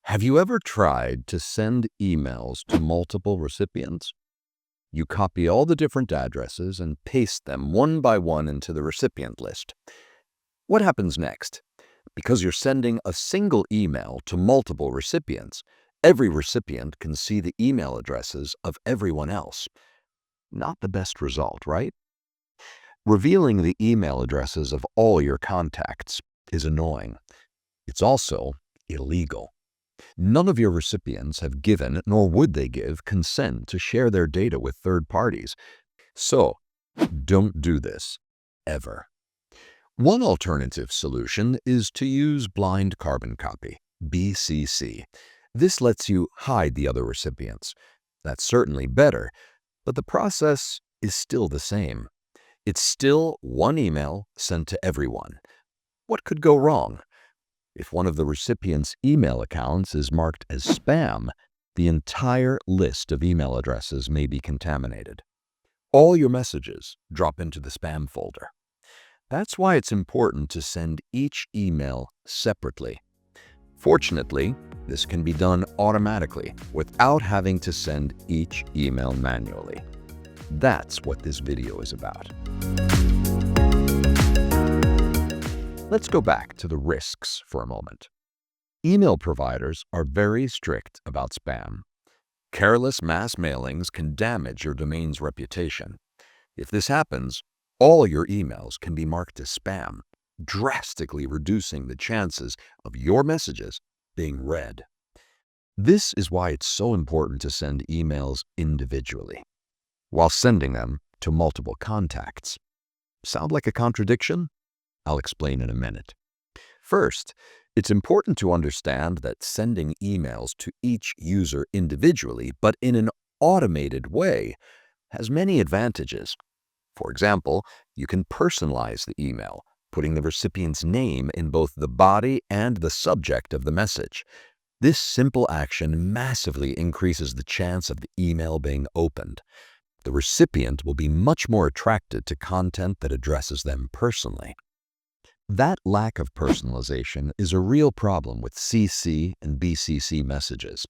Have you ever tried to send emails to multiple recipients? You copy all the different addresses and paste them one by one into the recipient list. What happens next? Because you're sending a single email to multiple recipients, every recipient can see the email addresses of everyone else. Not the best result, right? Revealing the email addresses of all your contacts is annoying. It's also illegal. None of your recipients have given, nor would they give, consent to share their data with third parties. So, don't do this, ever. One alternative solution is to use blind carbon copy, BCC. This lets you hide the other recipients. That's certainly better, but the process is still the same. It's still one email sent to everyone. What could go wrong? If one of the recipient's email accounts is marked as spam, the entire list of email addresses may be contaminated. All your messages drop into the spam folder. That's why it's important to send each email separately. Fortunately, this can be done automatically without having to send each email manually. That's what this video is about. Let's go back to the risks for a moment. Email providers are very strict about spam. Careless mass mailings can damage your domain's reputation. If this happens, all your emails can be marked as spam, drastically reducing the chances of your messages being read. This is why it's so important to send emails individually, while sending them to multiple contacts. Sound like a contradiction? I'll explain in a minute. First, it's important to understand that sending emails to each user individually, but in an automated way, has many advantages. For example, you can personalize the email, putting the recipient's name in both the body and the subject of the message. This simple action massively increases the chance of the email being opened. The recipient will be much more attracted to content that addresses them personally. That lack of personalization is a real problem with CC and BCC messages.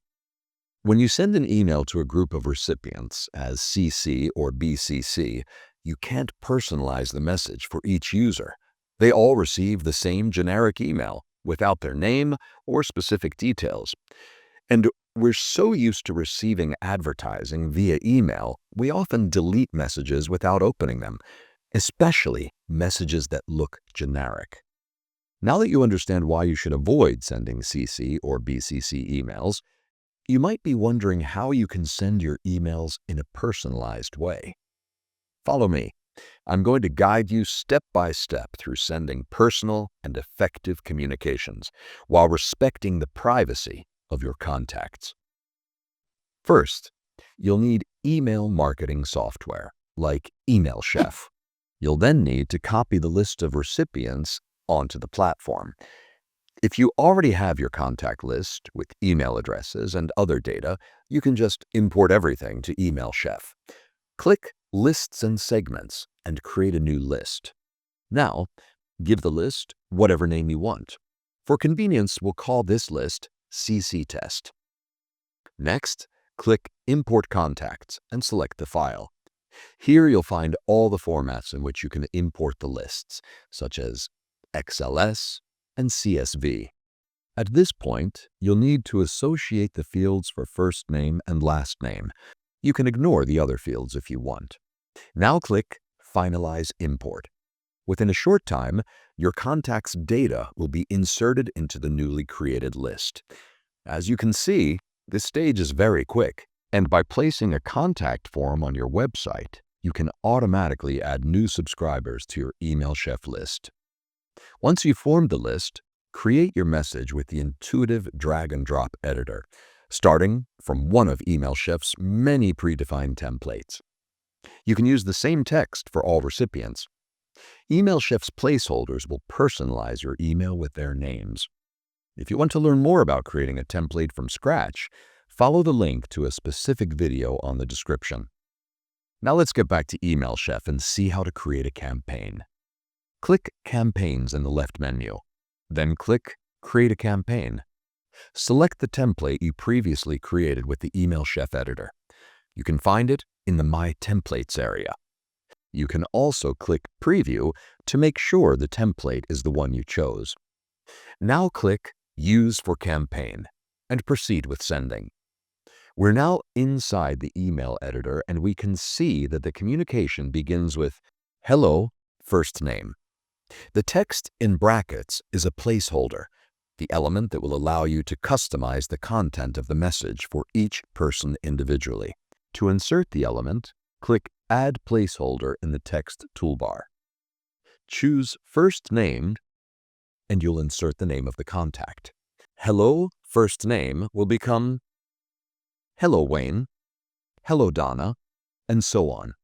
When you send an email to a group of recipients as CC or BCC, you can't personalize the message for each user. They all receive the same generic email without their name or specific details. And we're so used to receiving advertising via email, we often delete messages without opening them, especially messages that look generic. Now that you understand why you should avoid sending CC or BCC emails, you might be wondering how you can send your emails in a personalized way. Follow me. I'm going to guide you step by step through sending personal and effective communications while respecting the privacy of your contacts. First, you'll need email marketing software like Email Chef. You'll then need to copy the list of recipients onto the platform. If you already have your contact list with email addresses and other data, you can just import everything to Email Chef. Click Lists and Segments and create a new list. Now, give the list whatever name you want. For convenience, we'll call this list CC Test. Next, click Import Contacts and select the file. Here you'll find all the formats in which you can import the lists, such as XLS and CSV. At this point, you'll need to associate the fields for first name and last name. You can ignore the other fields if you want. Now click Finalize Import. Within a short time, your contact's data will be inserted into the newly created list. As you can see, this stage is very quick. And by placing a contact form on your website, you can automatically add new subscribers to your Email Chef list. Once you've formed the list, create your message with the intuitive drag-and-drop editor, starting from one of Email Chef's many predefined templates. You can use the same text for all recipients. Email Chef's placeholders will personalize your email with their names. If you want to learn more about creating a template from scratch, follow the link to a specific video on the description. Now let's get back to Email Chef and see how to create a campaign. Click Campaigns in the left menu. Then click Create a Campaign. Select the template you previously created with the Email Chef editor. You can find it in the My Templates area. You can also click Preview to make sure the template is the one you chose. Now click Use for Campaign and proceed with sending. We're now inside the email editor and we can see that the communication begins with Hello, first name. The text in brackets is a placeholder, the element that will allow you to customize the content of the message for each person individually. To insert the element, click Add Placeholder in the text toolbar. Choose First Named, and you'll insert the name of the contact. Hello, first name will become Hello, Wayne, Hello, Donna, and so on.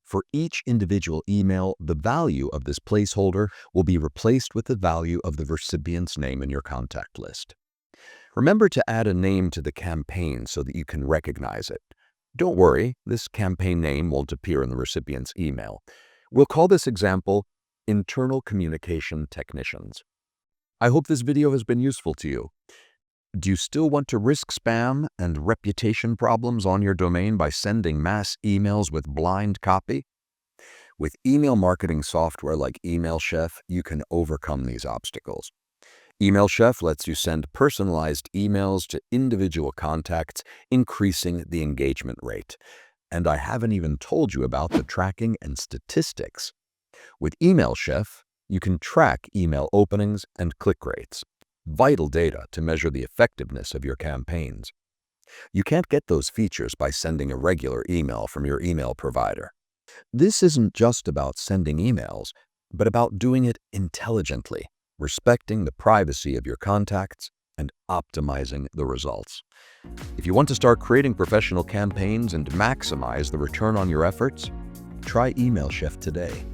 For each individual email, the value of this placeholder will be replaced with the value of the recipient's name in your contact list. Remember to add a name to the campaign so that you can recognize it. Don't worry, this campaign name won't appear in the recipient's email. We'll call this example Internal Communication Technicians. I hope this video has been useful to you. Do you still want to risk spam and reputation problems on your domain by sending mass emails with blind copy? With email marketing software like Email Chef, you can overcome these obstacles. Email Chef lets you send personalized emails to individual contacts, increasing the engagement rate. And I haven't even told you about the tracking and statistics. With Email Chef, you can track email openings and click rates, vital data to measure the effectiveness of your campaigns. You can't get those features by sending a regular email from your email provider. This isn't just about sending emails, but about doing it intelligently, respecting the privacy of your contacts and optimizing the results. If you want to start creating professional campaigns and maximize the return on your efforts, try Email Chef today.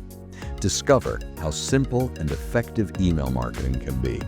Discover how simple and effective email marketing can be.